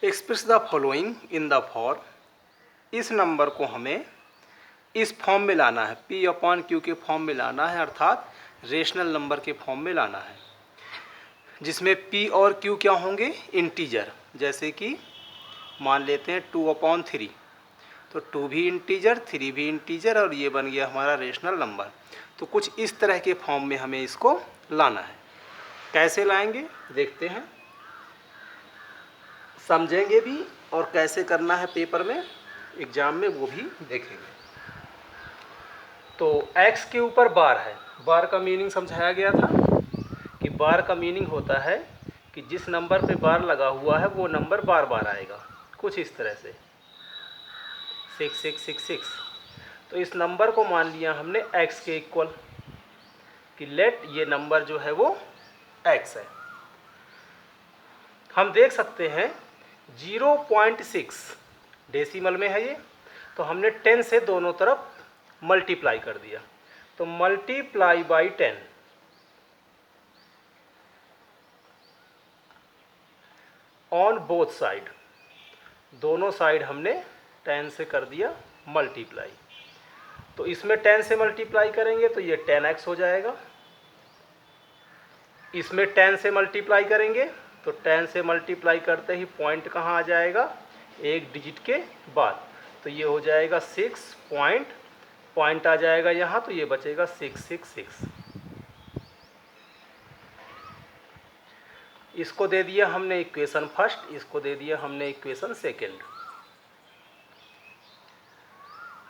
Express the following in the form, इस number को हमें इस फॉर्म में लाना है, P अपॉन Q के फॉर्म में लाना है, अर्थात रेशनल नंबर के फॉर्म में लाना है, जिसमें P और Q क्या होंगे, इंटीजर। जैसे कि मान लेते हैं 2 अपॉन 3, तो 2 भी इंटीजर, 3 भी इंटीजर, और ये बन गया हमारा रेशनल नंबर। तो कुछ इस तरह के फॉर्म में हमें इसको लाना है। कैसे लाएंगे देखते हैं, समझेंगे भी, और कैसे करना है पेपर में, एग्जाम में, वो भी देखेंगे। तो x के ऊपर बार है, बार का मीनिंग समझाया गया था कि बार का मीनिंग होता है कि जिस नंबर पे बार लगा हुआ है वो नंबर बार बार आएगा, कुछ इस तरह से 6666। तो इस नंबर को मान लिया हमने x के इक्वल, कि लेट ये नंबर जो है वो x है। हम देख सकते हैं 0.6 डेसिमल में है ये, तो हमने 10 से दोनों तरफ मल्टीप्लाई कर दिया, तो multiply by 10, on both side, दोनों साइड हमने 10 से कर दिया मल्टीप्लाई। तो इसमें 10 से मल्टीप्लाई करेंगे तो ये 10x हो जाएगा, इसमें 10 से मल्टीप्लाई करेंगे तो 10 से मल्टीप्लाई करते ही पॉइंट कहाँ आ जाएगा, एक डिजिट के बाद, तो ये हो जाएगा 6 पॉइंट आ जाएगा यहाँ, तो ये बचेगा 666। इसको दे दिया हमने इक्वेशन फर्स्ट, इसको दे दिया हमने इक्वेशन सेकेंड।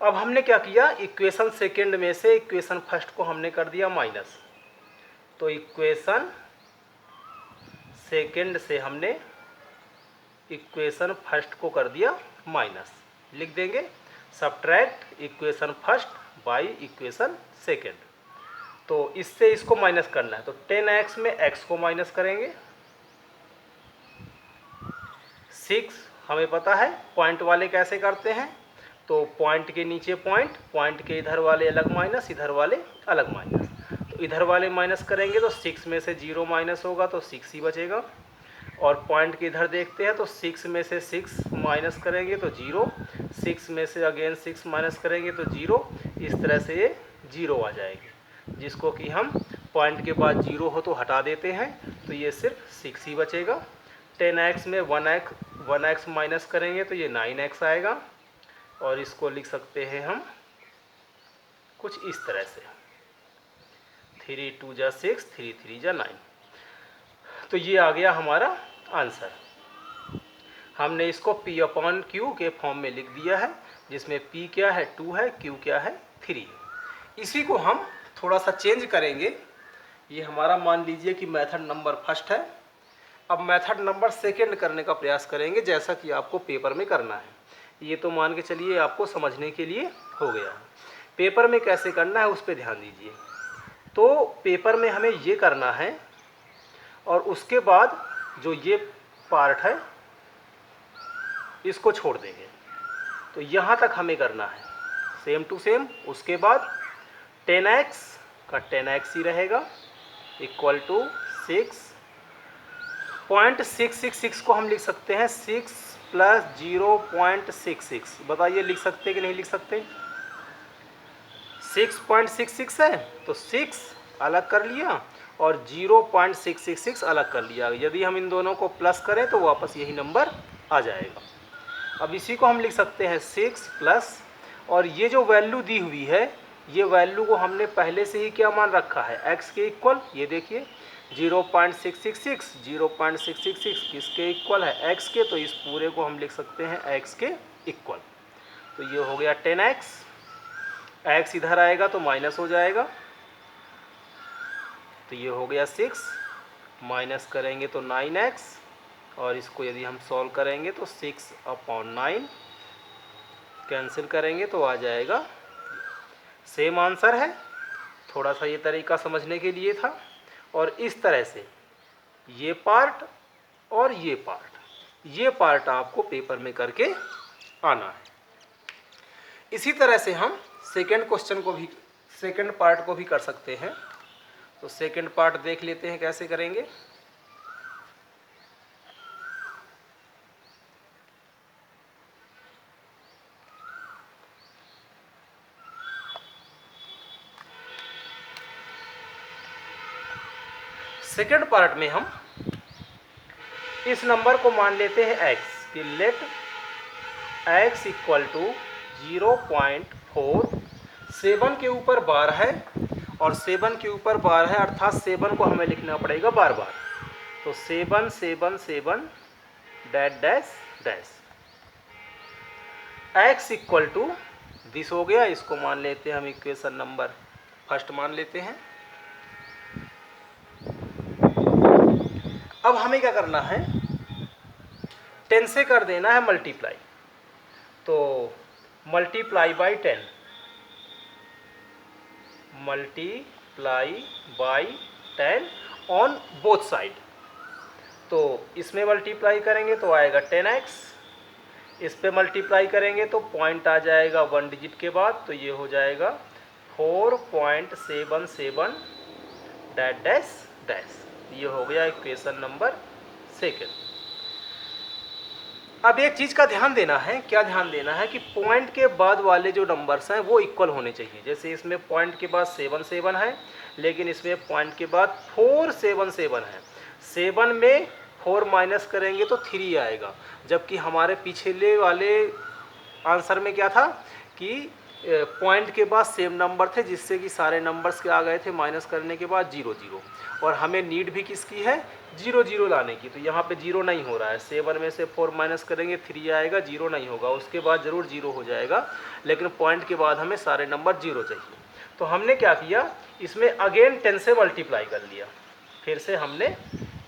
अब हमने क्या किया, इक्वेशन सेकेंड में से इक्वेशन फर्स्ट को हमने कर दिया माइनस, तो इक्वेशन सेकेंड से हमने इक्वेशन फर्स्ट को कर दिया माइनस। लिख देंगे subtract equation first by equation second. तो इससे इसको माइनस करना है, तो 10x में x को माइनस करेंगे, 6 हमें पता है पॉइंट वाले कैसे करते हैं, तो पॉइंट के नीचे पॉइंट, पॉइंट के इधर वाले अलग माइनस, इधर वाले अलग माइनस, तो इधर वाले माइनस करेंगे तो 6 में से 0 माइनस होगा तो 6 ही बचेगा, और पॉइंट के इधर देखते हैं तो 6 में से 6 माइनस करेंगे तो 0, 6 में से अगेन 6 माइनस करेंगे तो 0, इस तरह से ये 0 आ जाएगी, जिसको कि हम पॉइंट के बाद 0 हो तो हटा देते हैं, तो ये सिर्फ 6 ही बचेगा। 10x में 1x माइनस करेंगे तो ये 9x आएगा, और इसको लिख सकते हैं हम कुछ इस तरह से 3 2 जा 6, 3 3 जा 9। तो ये आ गया हमारा आंसर। हमने इसको P अपॉन Q के फॉर्म में लिख दिया है, जिसमें P क्या है 2 है, Q क्या है 3 है। इसी को हम थोड़ा सा चेंज करेंगे। ये हमारा मान लीजिए कि मेथड नंबर फर्स्ट है, अब मेथड नंबर सेकेंड करने का प्रयास करेंगे, जैसा कि आपको पेपर में करना है। ये तो मान के चलिए आपको समझने के लिए हो गया है, पेपर में कैसे करना है उस पर ध्यान दीजिए। तो पेपर में हमें ये करना है, और उसके बाद जो ये पार्ट है इसको छोड़ देंगे, तो यहाँ तक हमें करना है सेम टू सेम। उसके बाद 10x का 10x ही रहेगा, इक्वल टू 6.666 को हम लिख सकते हैं 6 प्लस 0.66। बताइए लिख सकते कि नहीं लिख सकते, 6.666 है तो 6 अलग कर लिया और 0.666 अलग कर लिया। यदि हम इन दोनों को प्लस करें तो वापस यही नंबर आ जाएगा। अब इसी को हम लिख सकते हैं 6 प्लस, और ये जो वैल्यू दी हुई है, ये वैल्यू को हमने पहले से ही क्या मान रखा है, x के इक्वल। ये देखिए 0.666 किसके इक्वल है, x के, तो इस पूरे को हम लिख सकते हैं x के इक्वल। तो ये हो गया 10x, x इधर आएगा तो माइनस हो जाएगा, तो ये हो गया 6, माइनस करेंगे तो 9x, और इसको यदि हम सॉल्व करेंगे तो 6 अपॉन 9 कैंसिल करेंगे तो आ जाएगा, सेम आंसर है। थोड़ा सा ये तरीका समझने के लिए था, और इस तरह से ये पार्ट और ये पार्ट आपको पेपर में करके आना है। इसी तरह से हम सेकंड क्वेश्चन को भी, सेकंड पार्ट को भी कर सकते हैं। तो सेकंड पार्ट देख लेते हैं कैसे करेंगे। सेकेंड पार्ट में हम इस नंबर को मान लेते हैं x, कि लेट x इक्वल टू 0.4, 7 के ऊपर बार है और 7 के ऊपर बार है, अर्थात 7 को हमें लिखना पड़ेगा बार बार। तो 7 7 7 dash dash dash, x equal to this हो गया। इसको मान लेते हैं हम इक्वेशन नंबर फर्स्ट मान लेते हैं। अब हमें क्या करना है, 10 से कर देना है मल्टीप्लाई। तो multiply by 10, multiply by 10 on both side. तो इसमें मल्टीप्लाई करेंगे तो आएगा 10x, इस पे मल्टीप्लाई करेंगे तो पॉइंट आ जाएगा 1 डिजिट के बाद, तो ये हो जाएगा 4.77 डैश डैश डैश। ये हो गया इक्वेशन नंबर सेकेंड। अब एक चीज़ का ध्यान देना है, क्या ध्यान देना है कि पॉइंट के बाद वाले जो नंबर्स हैं वो इक्वल होने चाहिए। जैसे इसमें पॉइंट के बाद 7 7 है, लेकिन इसमें पॉइंट के बाद 4 7 7 है। 7 में 4 माइनस करेंगे तो 3 आएगा, जबकि हमारे पिछले वाले आंसर में क्या था कि पॉइंट के बाद सेम नंबर थे, जिससे कि सारे नंबर्स के आ गए थे माइनस करने के बाद 0 0, और हमें नीड भी किसकी है, 0 0 लाने की। तो यहाँ पे 0 नहीं हो रहा है, 7 में से 4 माइनस करेंगे 3 आएगा, 0 नहीं होगा, उसके बाद ज़रूर 0 हो जाएगा, लेकिन पॉइंट के बाद हमें सारे नंबर 0 चाहिए। तो हमने क्या किया, इसमें अगेन 10 से मल्टीप्लाई कर लिया, फिर से हमने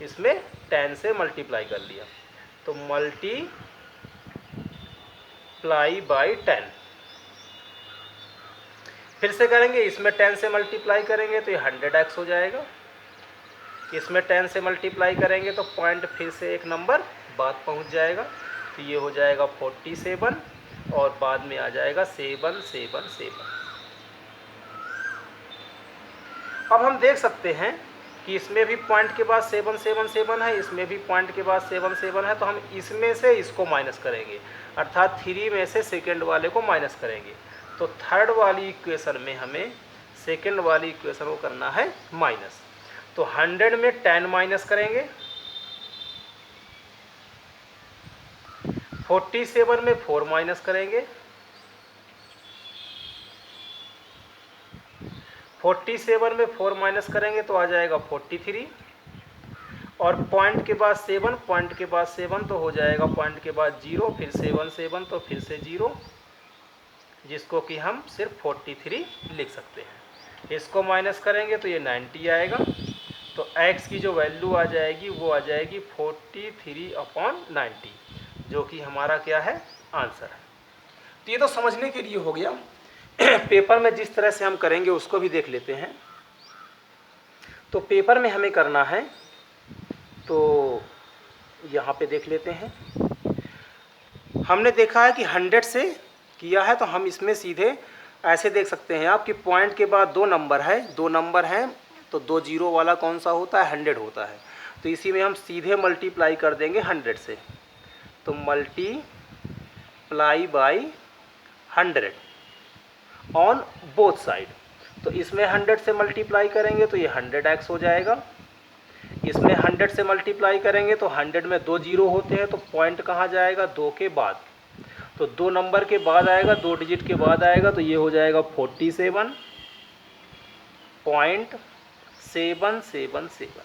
इसमें 10 से मल्टीप्लाई कर लिया। तो मल्टीप्लाई बाई 10, फिर से करेंगे, इसमें 10 से मल्टीप्लाई करेंगे तो ये 100x हो जाएगा। इसमें 10 से मल्टीप्लाई करेंगे तो पॉइंट फिर से एक नंबर बाद पहुंच जाएगा, तो ये हो जाएगा 47, और बाद में आ जाएगा 7 7 7। अब हम देख सकते हैं कि इसमें भी पॉइंट के बाद 7 7 7 है, इसमें भी पॉइंट के बाद 7 7 है, तो हम इसमें से इसको माइनस करेंगे, अर्थात 3 में से सेकेंड वाले को माइनस करेंगे। तो थर्ड वाली इक्वेशन में हमें सेकेंड वाली इक्वेशन को करना है माइनस। तो 100 में 10 माइनस करेंगे, 47 में 4 माइनस करेंगे, 47 में 4 माइनस करेंगे तो आ जाएगा 43, और पॉइंट के बाद 7, पॉइंट के बाद 7 तो हो जाएगा पॉइंट के बाद 0, फिर 7 7 तो फिर से 0, जिसको कि हम सिर्फ 43 लिख सकते हैं। इसको माइनस करेंगे तो ये 90 आएगा। तो x की जो वैल्यू आ जाएगी वो आ जाएगी 43/90, जो कि हमारा क्या है, आंसर है। तो ये तो समझने के लिए हो गया। पेपर में जिस तरह से हम करेंगे उसको भी देख लेते हैं। तो पेपर में हमें करना है, तो यहाँ पे देख लेते हैं। हमने देखा है कि 100 से किया है, तो हम इसमें सीधे ऐसे देख सकते हैं आप कि पॉइंट के बाद 2 नंबर है, 2 नंबर हैं, तो 2 0 वाला कौन सा होता है, 100 होता है। तो इसी में हम सीधे मल्टीप्लाई कर देंगे 100 से। तो multiply by 100 on both side. तो इसमें 100 से मल्टीप्लाई करेंगे तो ये 100x हो जाएगा। इसमें 100 से मल्टीप्लाई करेंगे तो 100 में 2 0 होते हैं, तो पॉइंट कहाँ जाएगा, 2 के बाद। तो 2 नंबर के बाद आएगा, 2 डिजिट के बाद आएगा, तो ये हो जाएगा 47.777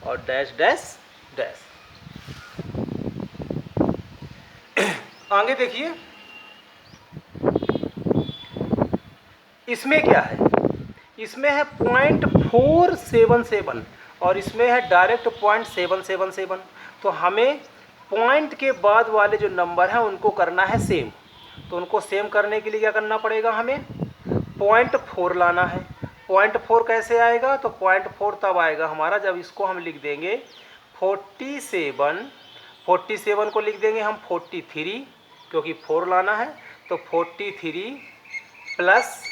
और डैश डैश डैश। आगे देखिए, इसमें क्या है, इसमें है 0.477 और इसमें है डायरेक्ट 0.777। तो हमें पॉइंट के बाद वाले जो नंबर हैं उनको करना है सेम। तो उनको सेम करने के लिए क्या करना पड़ेगा, हमें 0.4 लाना है। 0.4 कैसे आएगा, तो 0.4 तब आएगा हमारा जब इसको हम लिख देंगे 47 को लिख देंगे हम 43, क्योंकि 4 लाना है। तो 43 प्लस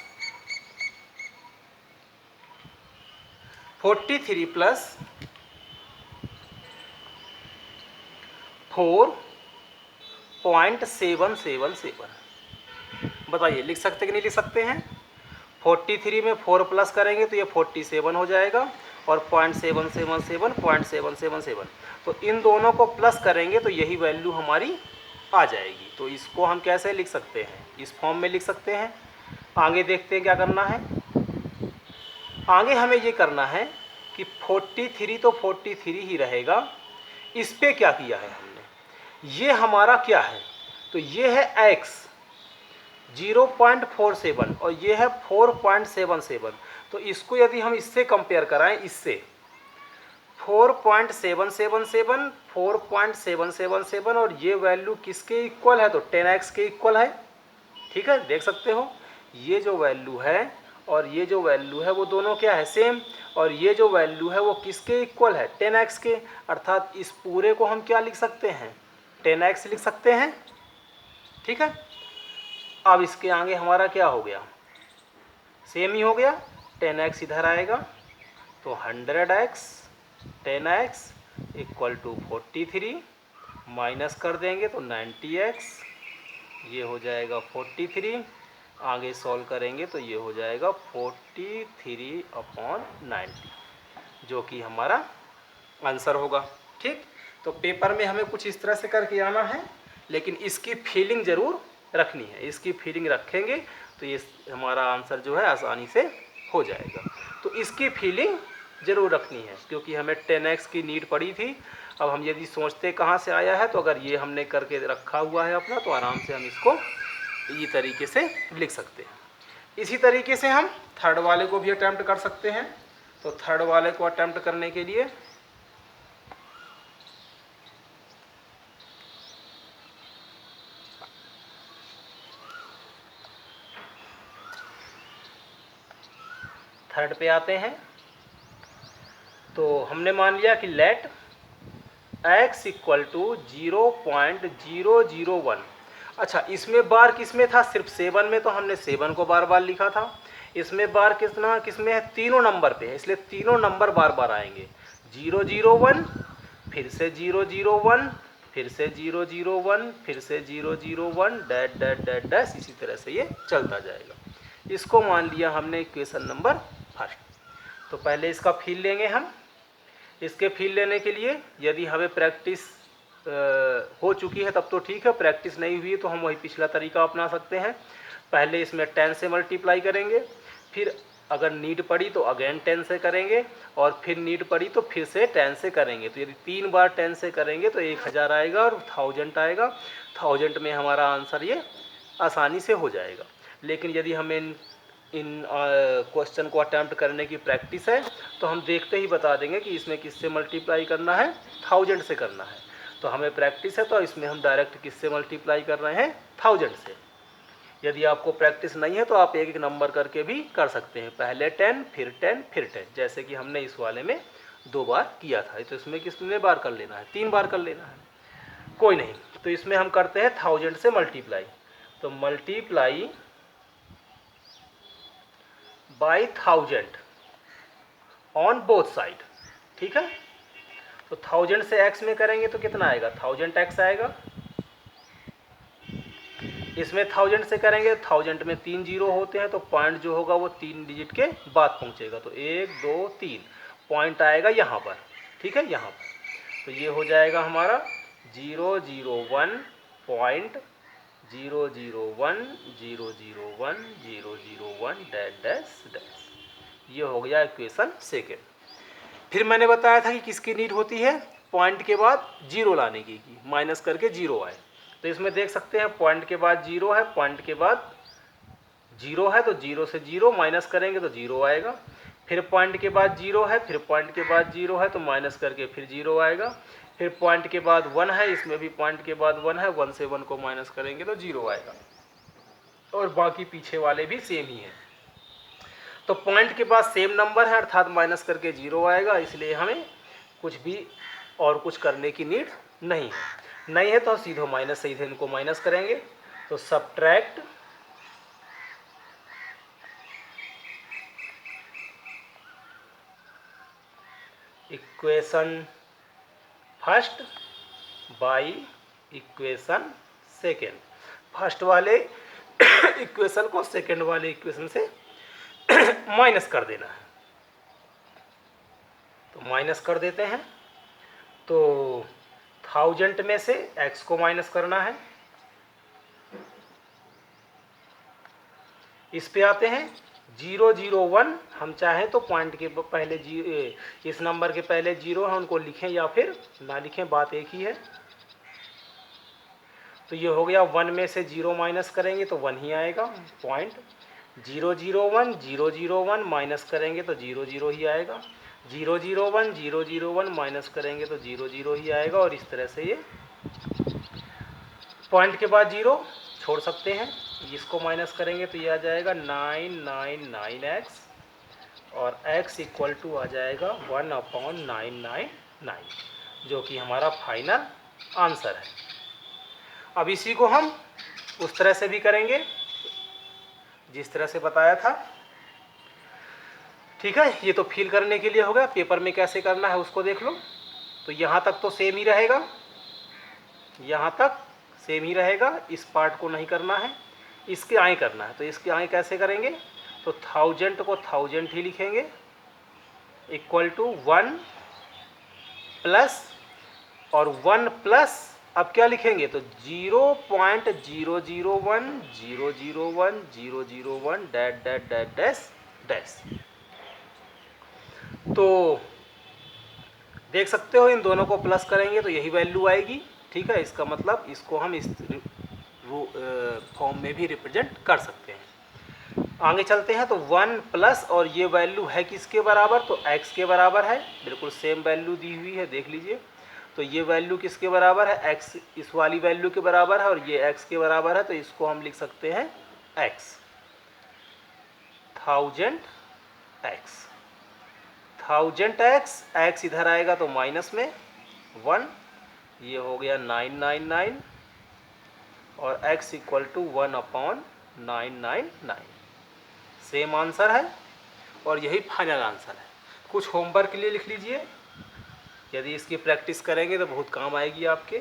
4.777। बताइए लिख सकते कि नहीं लिख सकते हैं। 43 में 4 प्लस करेंगे तो ये 47 हो जाएगा, और 0.777 तो इन दोनों को प्लस करेंगे तो यही वैल्यू हमारी आ जाएगी। तो इसको हम कैसे लिख सकते हैं, इस फॉर्म में लिख सकते हैं। आगे देखते हैं क्या करना है। आगे हमें ये करना है कि 43 तो 43 ही रहेगा। इस पे क्या किया है हमने, ये हमारा क्या है, तो ये है x 0.47 और ये है 4.77। तो इसको यदि हम इससे कंपेयर कराएं, इससे 4.777 4.777 और ये वैल्यू किसके इक्वल है, तो 10x के इक्वल है। ठीक है, देख सकते हो ये जो वैल्यू है और ये जो वैल्यू है वो दोनों क्या है, सेम। और ये जो वैल्यू है वो किसके इक्वल है, 10x के। अर्थात इस पूरे को हम क्या लिख सकते हैं, 10x लिख सकते हैं। ठीक है, अब इसके आगे हमारा क्या हो गया, सेम ही हो गया। 10x इधर आएगा तो 100x 10x equal to 43, minus कर देंगे तो 90x, ये हो जाएगा 43। आगे सॉल्व करेंगे तो ये हो जाएगा 43/90, जो कि हमारा आंसर होगा। ठीक, तो पेपर में हमें कुछ इस तरह से करके आना है, लेकिन इसकी फीलिंग ज़रूर रखनी है। इसकी फीलिंग रखेंगे तो ये हमारा आंसर जो है आसानी से हो जाएगा। तो इसकी फीलिंग ज़रूर रखनी है, क्योंकि हमें 10x की नीड पड़ी थी। अब हम यदि सोचते कहाँ से आया है, तो अगर ये हमने करके रखा हुआ है अपना, तो आराम से हम इसको ये तरीके से लिख सकते हैं। इसी तरीके से हम थर्ड वाले को भी अटैम्प्ट कर सकते हैं। तो थर्ड वाले को अटैम्प्ट करने के लिए थर्ड पे आते हैं। तो हमने मान लिया कि लेट x इक्वल टू 0.001। अच्छा, इसमें बार किस में था, सिर्फ 7 में, तो हमने 7 को बार बार लिखा था। इसमें बार कितना किस में है, तीनों नंबर पे है, इसलिए तीनों नंबर बार बार आएंगे। 001, फिर से 001, फिर से 001, फिर से 001, डैश डैश डैश डैश, इसी तरह से ये चलता जाएगा। इसको मान लिया हमने इक्वेशन नंबर फर्स्ट। तो पहले इसका फील लेंगे हम। इसके फील लेने के लिए यदि हमें प्रैक्टिस हो चुकी है तब तो ठीक है, प्रैक्टिस नहीं हुई तो हम वही पिछला तरीका अपना सकते हैं। पहले इसमें 10 से मल्टीप्लाई करेंगे, फिर अगर नीड पड़ी तो अगेन 10 से करेंगे, और फिर नीड पड़ी तो फिर से 10 से करेंगे। तो यदि 3 बार 10 से करेंगे तो 1000 आएगा और 1000 आएगा। 1000 में हमारा आंसर ये आसानी से हो जाएगा। लेकिन यदि हमें इन क्वेश्चन को अटैम्प्ट करने की प्रैक्टिस है तो हम देखते ही बता देंगे कि इसमें किससे मल्टीप्लाई करना है, 1000 से करना है। तो हमें प्रैक्टिस है तो इसमें हम डायरेक्ट किससे मल्टीप्लाई कर रहे हैं, 1000 से। यदि आपको प्रैक्टिस नहीं है तो आप एक एक नंबर करके भी कर सकते हैं, पहले 10 फिर 10 फिर 10, जैसे कि हमने इस वाले में 2 बार किया था। तो इसमें कितने बार कर लेना है, 3 बार कर लेना है, कोई नहीं। तो इसमें हम करते हैं 1000 से मल्टीप्लाई। तो multiply by 1000 on both side. ठीक है, तो 1000 से x में करेंगे तो कितना आएगा, 1000x आएगा। इसमें 1000 से करेंगे, 1000 में 3 जीरो होते हैं, तो पॉइंट जो होगा वो 3 डिजिट के बाद पहुंचेगा। तो 1 2 3 पॉइंट आएगा यहाँ पर। ठीक है, यहाँ पर। तो ये हो जाएगा हमारा 001.001 डैश डैश डैश। ये हो गया इक्वेशन सेकेंड। फिर मैंने बताया था कि किसकी नीड होती है, पॉइंट के बाद जीरो लाने की माइनस करके जीरो आए। तो इसमें देख सकते हैं पॉइंट के बाद जीरो है, पॉइंट के बाद जीरो है, तो जीरो से जीरो माइनस करेंगे तो जीरो आएगा। फिर पॉइंट के बाद जीरो है, फिर पॉइंट के बाद जीरो है, तो माइनस करके फिर जीरो आएगा। फिर पॉइंट के बाद 1 है, इसमें भी पॉइंट के बाद 1 है, 1 से 1 को माइनस करेंगे तो जीरो आएगा। और बाकी पीछे वाले भी सेम ही हैं। तो पॉइंट के बाद सेम नंबर है, अर्थात माइनस करके जीरो आएगा, इसलिए हमें कुछ भी और कुछ करने की नीड नहीं है। तो सीधो माइनस से सीधे इनको माइनस करेंगे। तो subtract equation first by equation second. First वाले इक्वेशन को सेकेंड वाले इक्वेशन से माइनस कर देना है। माइनस कर देते हैं। तो 1000 में से x को माइनस करना है। इस पे आते हैं 001। हम चाहें तो पॉइंट के पहले इस नंबर के पहले 0 है उनको लिखें या फिर ना लिखें, बात एक ही है। तो ये हो गया 1 में से 0 माइनस करेंगे तो 1 ही आएगा। पॉइंट 001 माइनस करेंगे तो 00 ही आएगा। 001 माइनस करेंगे तो 00 ही आएगा। और इस तरह से ये पॉइंट के बाद 0 छोड़ सकते हैं। इसको माइनस करेंगे तो ये आ जाएगा 999x और x इक्वल टू आ जाएगा 1/999, जो कि हमारा फाइनल आंसर है। अब इसी को हम उस तरह से भी करेंगे जिस तरह से बताया था। ठीक है, ये तो फिल करने के लिए होगा। पेपर में कैसे करना है उसको देख लो। तो यहाँ तक तो सेम ही रहेगा, यहाँ तक सेम ही रहेगा। इस पार्ट को नहीं करना है, इसके आए करना है। तो इसके आए कैसे करेंगे? तो 1000 को 1000 ही लिखेंगे इक्वल टू 1 प्लस और 1 प्लस अब क्या लिखेंगे? तो 0.001 डैश डैश। तो देख सकते हो इन दोनों को प्लस करेंगे तो यही वैल्यू आएगी। ठीक है, इसका मतलब इसको हम इस फॉर्म में भी रिप्रेजेंट कर सकते हैं। आगे चलते हैं। तो 1 प्लस और ये वैल्यू है किसके बराबर? तो x के बराबर है। बिल्कुल सेम वैल्यू दी हुई है, देख लीजिए। तो ये वैल्यू किसके बराबर है? x इस वाली वैल्यू के बराबर है और ये x के बराबर है। तो इसको हम लिख सकते हैं x 1000x। x इधर आएगा तो माइनस में 1, ये हो गया 999 और x equal to 1/999। Same answer है और यही फाइनल आंसर है। कुछ होमवर्क के लिए लिख लीजिए, यदि इसकी प्रैक्टिस करेंगे तो बहुत काम आएगी आपके।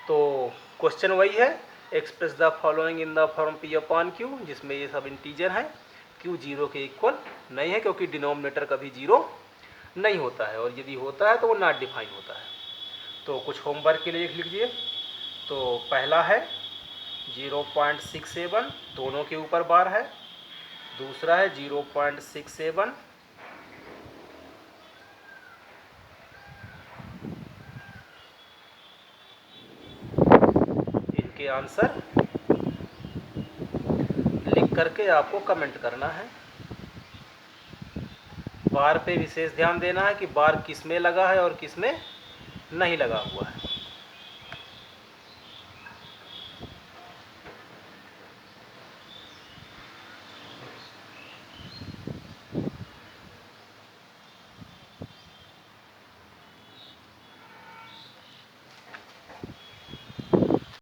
तो क्वेश्चन वही है, express the following in the form p/q, जिसमें ये सब इंटीजर हैं। q 0 के इक्वल नहीं है क्योंकि डिनोमिनेटर कभी 0 नहीं होता है, और यदि होता है तो वो नॉट डिफाइन होता है। तो कुछ होमवर्क के लिए लिख लीजिए। तो पहला है 0.67, दोनों के ऊपर बार है। दूसरा है 0.67, इनके आंसर लिख करके आपको कमेंट करना है। बार पे विशेष ध्यान देना है कि बार किस में लगा है और किस में नहीं लगा हुआ है।